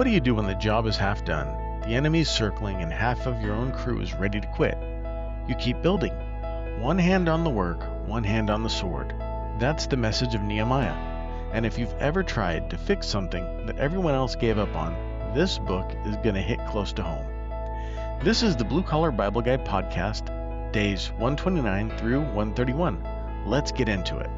what do you do when the job is half done, the enemy's circling, and half of your own crew is ready to quit? You keep building. One hand on the work, one hand on the sword. That's the message of Nehemiah. And if you've ever tried to fix something that everyone else gave up on, this book is going to hit close to home. This is the Blue Collar Bible Guide podcast, days 129 through 131. Let's get into it.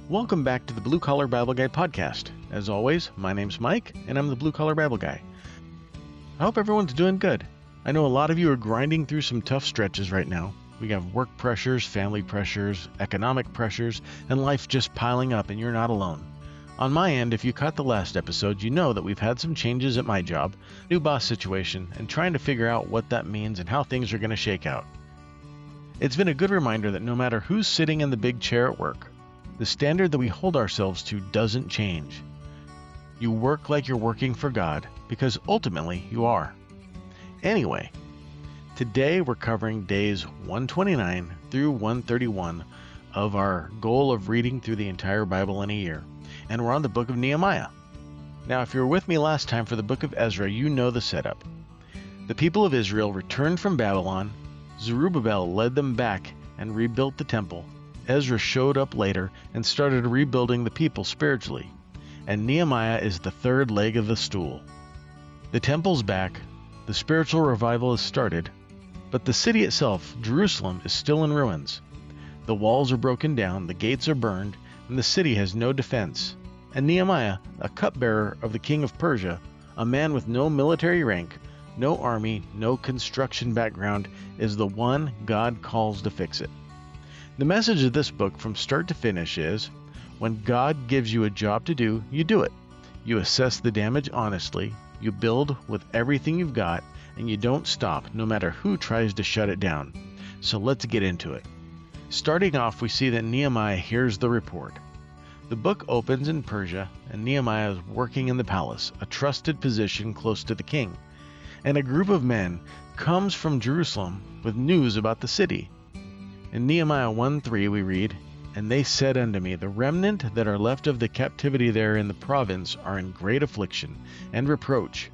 Welcome back to the Blue Collar Bible Guy podcast. As always, my name's Mike, and I'm the Blue Collar Bible Guy. I hope everyone's doing good. I know a lot of you are grinding through some tough stretches right now. We have work pressures, family pressures, economic pressures, and life just piling up, and you're not alone. On my end, if you caught the last episode, you know that we've had some changes at my job, new boss situation, and trying to figure out what that means and how things are going to shake out. It's been a good reminder that no matter who's sitting in the big chair at work, the standard that we hold ourselves to doesn't change. You work like you're working for God, because ultimately you are. Anyway, today we're covering days 129 through 131 of our goal of reading through the entire Bible in a year, and we're on the book of Nehemiah. Now, if you were with me last time for the book of Ezra, you know the setup. The people of Israel returned from Babylon, Zerubbabel led them back and rebuilt the temple. Ezra showed up later and started rebuilding the people spiritually, and Nehemiah is the third leg of the stool. The temple's back, the spiritual revival has started, but the city itself, Jerusalem, is still in ruins. The walls are broken down, the gates are burned, and the city has no defense. And Nehemiah, a cupbearer of the king of Persia, a man with no military rank, no army, no construction background, is the one God calls to fix it. The message of this book from start to finish is, when God gives you a job to do, you do it. You assess the damage honestly, you build with everything you've got, and you don't stop no matter who tries to shut it down. So let's get into it. Starting off, we see that Nehemiah hears the report. The book opens in Persia, and Nehemiah is working in the palace, a trusted position close to the king. And a group of men comes from Jerusalem with news about the city. In Nehemiah 1:3 we read, "And they said unto me, The remnant that are left of the captivity there in the province are in great affliction and reproach.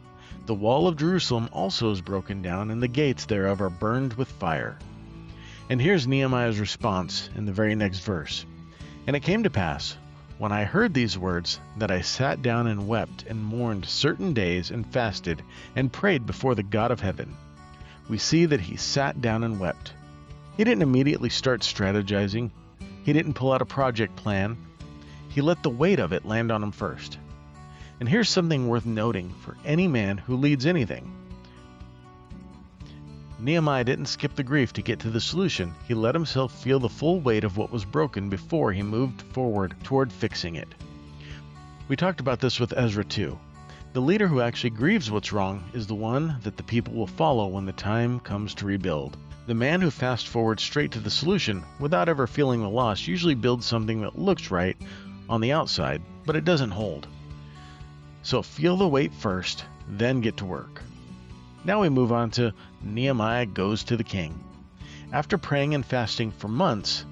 The wall of Jerusalem also is broken down, and the gates thereof are burned with fire." And here's Nehemiah's response in the very next verse. "And it came to pass, when I heard these words, that I sat down and wept and mourned certain days and fasted and prayed before the God of heaven." We see that he sat down and wept. He didn't immediately start strategizing. He didn't pull out a project plan. He let the weight of it land on him first. And here's something worth noting for any man who leads anything. Nehemiah didn't skip the grief to get to the solution. He let himself feel the full weight of what was broken before he moved forward toward fixing it. We talked about this with Ezra too. The leader who actually grieves what's wrong is the one that the people will follow when the time comes to rebuild. The man who fast forwards straight to the solution without ever feeling the loss usually builds something that looks right on the outside, but it doesn't hold. So feel the weight first, then get to work. Now we move on to Nehemiah goes to the king. After praying and fasting for months,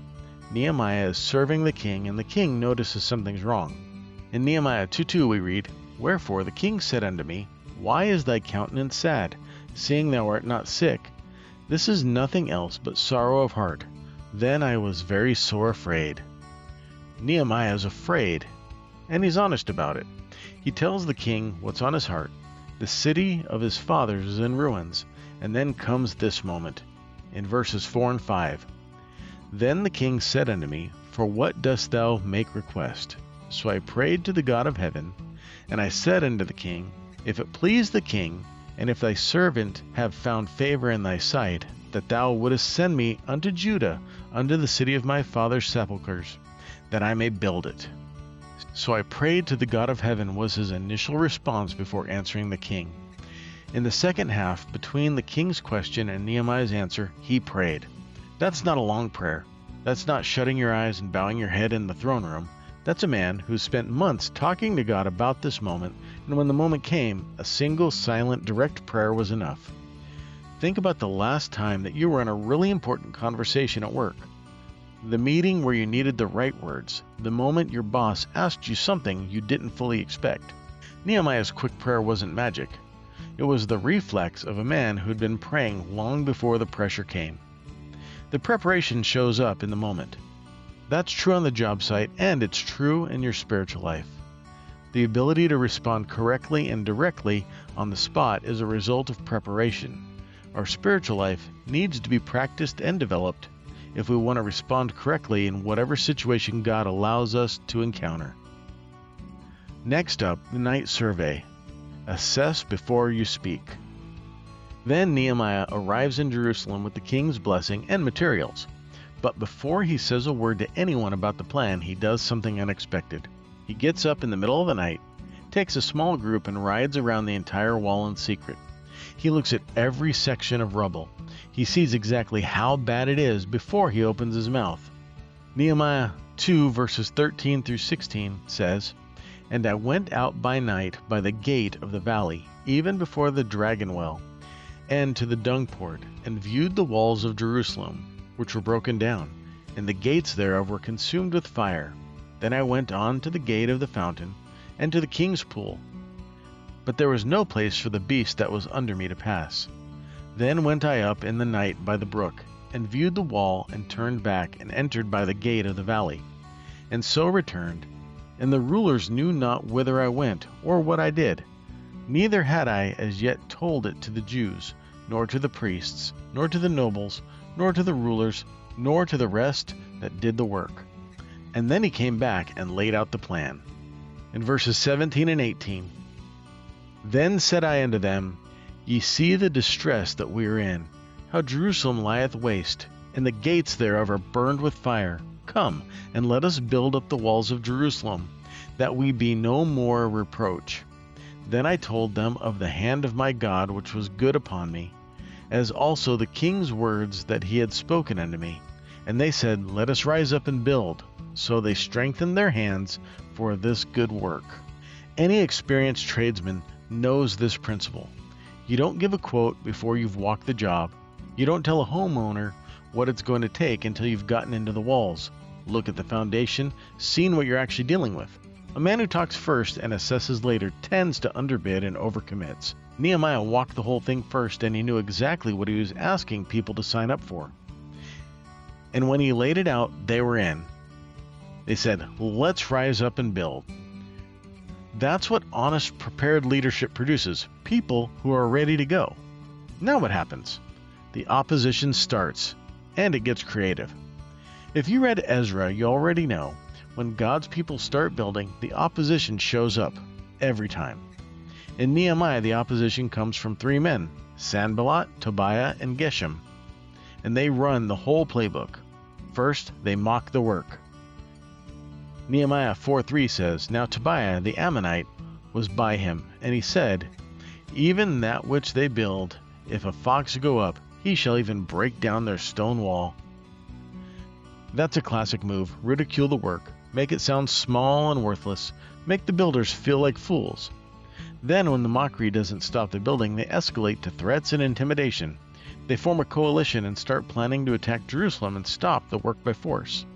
Nehemiah is serving the king, and the king notices something's wrong. In Nehemiah 2:2 we read, "Wherefore the king said unto me, Why is thy countenance sad, seeing thou art not sick? This is nothing else but sorrow of heart. Then I was very sore afraid." Nehemiah is afraid, and he's honest about it. He tells the king what's on his heart. The city of his fathers is in ruins, and then comes this moment, in verses 4 and 5. "Then the king said unto me, For what dost thou make request? So I prayed to the God of heaven, and I said unto the king, If it please the king, and if thy servant have found favor in thy sight, that thou wouldest send me unto Judah, unto the city of my father's sepulchres, that I may build it. So I prayed to the God of heaven was his initial response before answering the king. In the second half, between the king's question and Nehemiah's answer, he prayed. That's not a long prayer. That's not shutting your eyes and bowing your head in the throne room. That's a man who spent months talking to God about this moment, and when the moment came, a single, silent, direct prayer was enough. Think about the last time that you were in a really important conversation at work. The meeting where you needed the right words, the moment your boss asked you something you didn't fully expect. Nehemiah's quick prayer wasn't magic. It was the reflex of a man who'd been praying long before the pressure came. The preparation shows up in the moment. That's true on the job site, and it's true in your spiritual life. The ability to respond correctly and directly on the spot is a result of preparation. Our spiritual life needs to be practiced and developed if we want to respond correctly in whatever situation God allows us to encounter. Next up, the night survey. Assess before you speak. Then Nehemiah arrives in Jerusalem with the king's blessing and materials. But before he says a word to anyone about the plan, he does something unexpected. He gets up in the middle of the night, takes a small group, and rides around the entire wall in secret. He looks at every section of rubble. He sees exactly how bad it is before he opens his mouth. Nehemiah 2 verses 13 through 16 says, "And I went out by night by the gate of the valley, even before the dragon well, and to the dung port, and viewed the walls of Jerusalem, which were broken down, and the gates thereof were consumed with fire. Then I went on to the gate of the fountain, and to the king's pool. But there was no place for the beast that was under me to pass. Then went I up in the night by the brook, and viewed the wall, and turned back, and entered by the gate of the valley, and so returned. And the rulers knew not whither I went, or what I did. Neither had I as yet told it to the Jews, nor to the priests, nor to the nobles, nor to the rulers, nor to the rest that did the work." And then he came back and laid out the plan. In verses 17 and 18, "Then said I unto them, Ye see the distress that we are in, how Jerusalem lieth waste, and the gates thereof are burned with fire. Come, and let us build up the walls of Jerusalem, that we be no more a reproach. Then I told them of the hand of my God which was good upon me, as also the king's words that he had spoken unto me. And they said, Let us rise up and build. So they strengthened their hands for this good work." Any experienced tradesman knows this principle. You don't give a quote before you've walked the job. You don't tell a homeowner what it's going to take until you've gotten into the walls, look at the foundation, seen what you're actually dealing with. A man who talks first and assesses later tends to underbid and overcommits. Nehemiah walked the whole thing first, and he knew exactly what he was asking people to sign up for. And when he laid it out, they were in. They said, "Let's rise up and build." That's what honest, prepared leadership produces, people who are ready to go. Now what happens? The opposition starts, and it gets creative. If you read Ezra, you already know, when God's people start building, the opposition shows up, every time. In Nehemiah, the opposition comes from three men, Sanballat, Tobiah, and Geshem, and they run the whole playbook. First, they mock the work. Nehemiah 4:3 says, "Now Tobiah the Ammonite was by him, and he said, Even that which they build, if a fox go up, he shall even break down their stone wall." That's a classic move. Ridicule the work, make it sound small and worthless, make the builders feel like fools. Then when the mockery doesn't stop the building, they escalate to threats and intimidation. They form a coalition and start planning to attack Jerusalem and stop the work by force.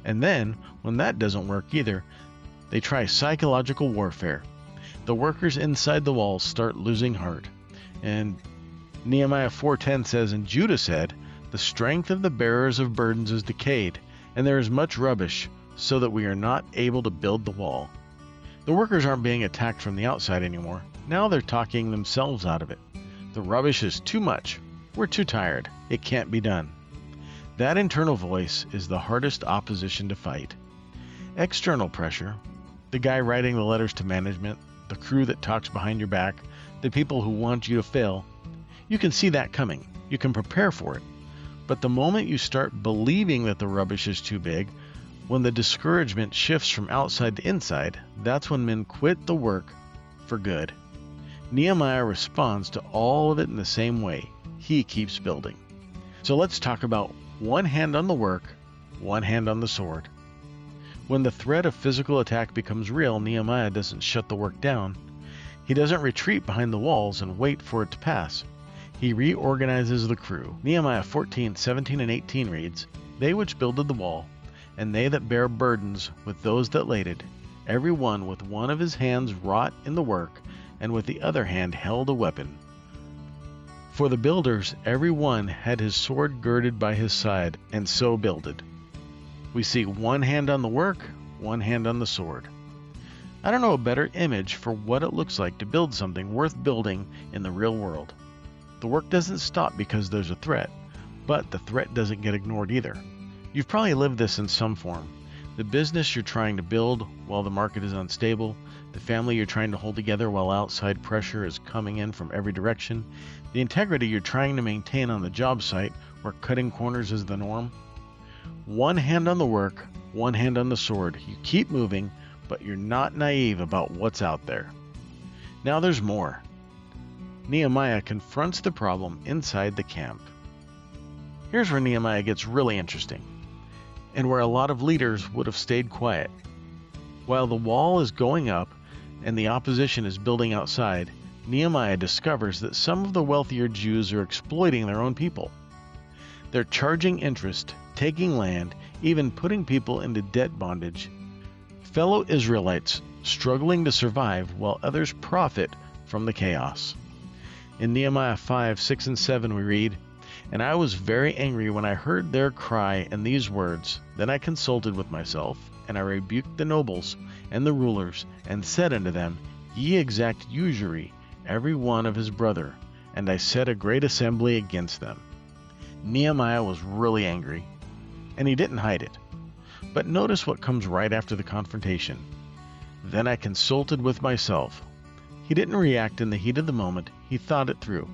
And then, when that doesn't work either, they try psychological warfare. The workers inside the walls start losing heart. And Nehemiah 4:10 says, "And Judah said, The strength of the bearers of burdens is decayed, and there is much rubbish, so that we are not able to build the wall." The workers aren't being attacked from the outside anymore. Now they're talking themselves out of it. The rubbish is too much. We're too tired. It can't be done. That internal voice is the hardest opposition to fight. External pressure, the guy writing the letters to management, the crew that talks behind your back, the people who want you to fail, you can see that coming. You can prepare for it. But the moment you start believing that the rubbish is too big, when the discouragement shifts from outside to inside, that's when men quit the work for good. Nehemiah responds to all of it in the same way. He keeps building. So let's talk about one hand on the work, one hand on the sword. When the threat of physical attack becomes real, Nehemiah doesn't shut the work down. He doesn't retreat behind the walls and wait for it to pass. He reorganizes the crew. Nehemiah 14:17 and 18 reads, "They which builded the wall, and they that bare burdens with those that laid it, every one with one of his hands wrought in the work, and with the other hand held a weapon. For the builders, every one had his sword girded by his side, and so builded." We see one hand on the work, one hand on the sword. I don't know a better image for what it looks like to build something worth building in the real world. The work doesn't stop because there's a threat, but the threat doesn't get ignored either. You've probably lived this in some form. The business you're trying to build while the market is unstable, the family you're trying to hold together while outside pressure is coming in from every direction, the integrity you're trying to maintain on the job site where cutting corners is the norm. One hand on the work, one hand on the sword. You keep moving, but you're not naive about what's out there. Now there's more. Nehemiah confronts the problem inside the camp. Here's where Nehemiah gets really interesting, and where a lot of leaders would have stayed quiet. While the wall is going up and the opposition is building outside, Nehemiah discovers that some of the wealthier Jews are exploiting their own people. They're charging interest, taking land, even putting people into debt bondage. Fellow Israelites struggling to survive while others profit from the chaos. In Nehemiah 5:6 and 7 we read, "And I was very angry when I heard their cry and these words. Then I consulted with myself, and I rebuked the nobles and the rulers, and said unto them, Ye exact usury, every one of his brother. And I set a great assembly against them." Nehemiah was really angry, and he didn't hide it. But notice what comes right after the confrontation. "Then I consulted with myself." He didn't react in the heat of the moment, he thought it through.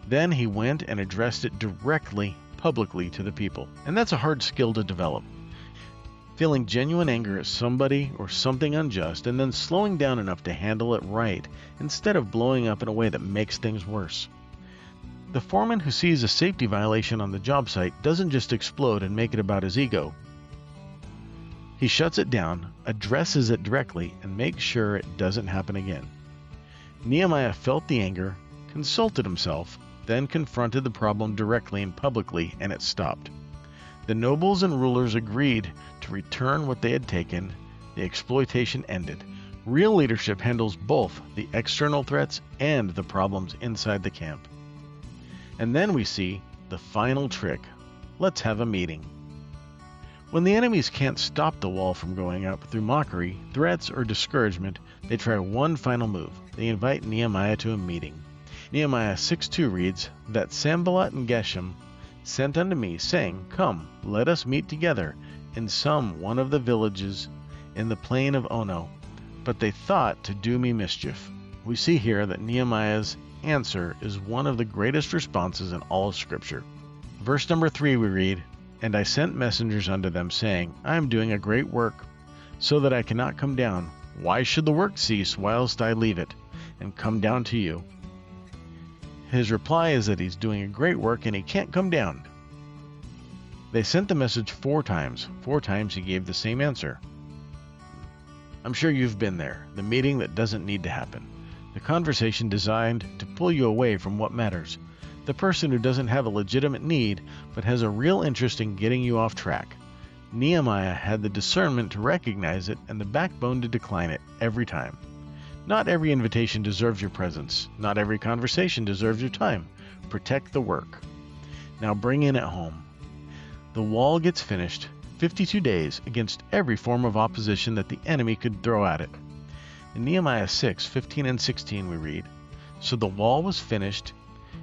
Then he went and addressed it directly, publicly to the people. And that's a hard skill to develop. Feeling genuine anger at somebody or something unjust, and then slowing down enough to handle it right, instead of blowing up in a way that makes things worse. The foreman who sees a safety violation on the job site doesn't just explode and make it about his ego. He shuts it down, addresses it directly, and makes sure it doesn't happen again. Nehemiah felt the anger, consulted himself, then confronted the problem directly and publicly, and it stopped. The nobles and rulers agreed to return what they had taken. The exploitation ended. Real leadership handles both the external threats and the problems inside the camp. And then we see the final trick. Let's have a meeting. When the enemies can't stop the wall from going up through mockery, threats, or discouragement, they try one final move. They invite Nehemiah to a meeting. Nehemiah 6:2 reads, "That Sanballat and Geshem sent unto me, saying, Come, let us meet together in some one of the villages in the plain of Ono. But they thought to do me mischief." We see here that Nehemiah's answer is one of the greatest responses in all of Scripture. Verse number 3 we read, "And I sent messengers unto them, saying, I am doing a great work, so that I cannot come down. Why should the work cease whilst I leave it, and come down to you?" His reply is that he's doing a great work and he can't come down. They sent the message 4 times. 4 times he gave the same answer. I'm sure you've been there, the meeting that doesn't need to happen. The conversation designed to pull you away from what matters. The person who doesn't have a legitimate need, but has a real interest in getting you off track. Nehemiah had the discernment to recognize it and the backbone to decline it every time. Not every invitation deserves your presence. Not every conversation deserves your time. Protect the work. Now bring in at home. The wall gets finished, 52 days against every form of opposition that the enemy could throw at it. In Nehemiah 6:15 and 16 we read, "So the wall was finished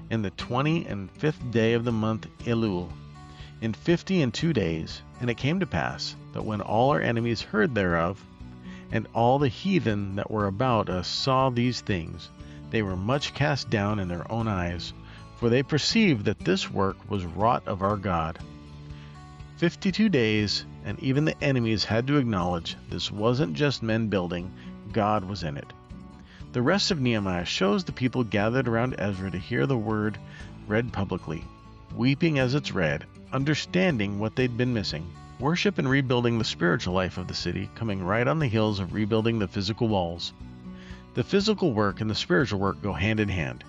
in the 25th day of the month Elul, in 52 days. And it came to pass that when all our enemies heard thereof, and all the heathen that were about us saw these things, they were much cast down in their own eyes, for they perceived that this work was wrought of our God." 52 days, and even the enemies had to acknowledge this wasn't just men building, God was in it. The rest of Nehemiah shows the people gathered around Ezra to hear the word read publicly, weeping as it's read, understanding what they'd been missing. Worship and rebuilding the spiritual life of the city, coming right on the heels of rebuilding the physical walls. The physical work and the spiritual work go hand in hand.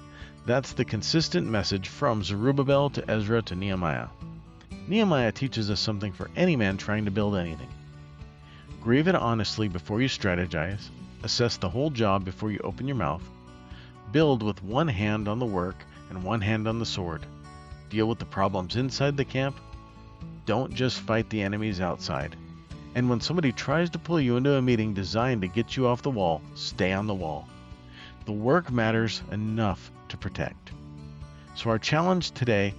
That's the consistent message from Zerubbabel to Ezra to Nehemiah. Nehemiah teaches us something for any man trying to build anything. Grieve it honestly before you strategize. Assess the whole job before you open your mouth. Build with one hand on the work and one hand on the sword. Deal with the problems inside the camp. Don't just fight the enemies outside. And when somebody tries to pull you into a meeting designed to get you off the wall, stay on the wall. The work matters enough to protect. So our challenge today,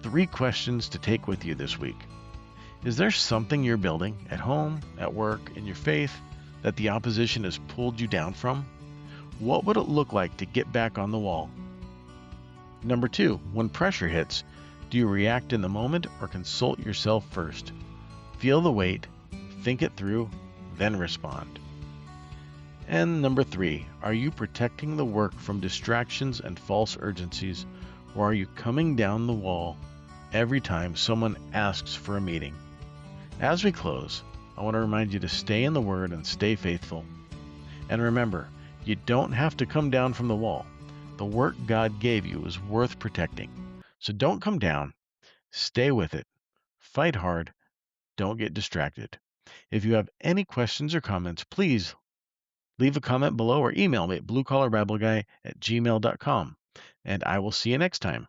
3 questions to take with you this week. Is there something you're building at home, at work, in your faith that the opposition has pulled you down from? What would it look like to get back on the wall? Number 2, when pressure hits, do you react in the moment or consult yourself first? Feel the weight, think it through, then respond. And number 3, are you protecting the work from distractions and false urgencies, or are you coming down the wall every time someone asks for a meeting? As we close, I want to remind you to stay in the Word and stay faithful. And remember, you don't have to come down from the wall. The work God gave you is worth protecting. So don't come down. Stay with it. Fight hard. Don't get distracted. If you have any questions or comments, please leave a comment below or email me at bluecollarbabbleguy@gmail.com. And I will see you next time.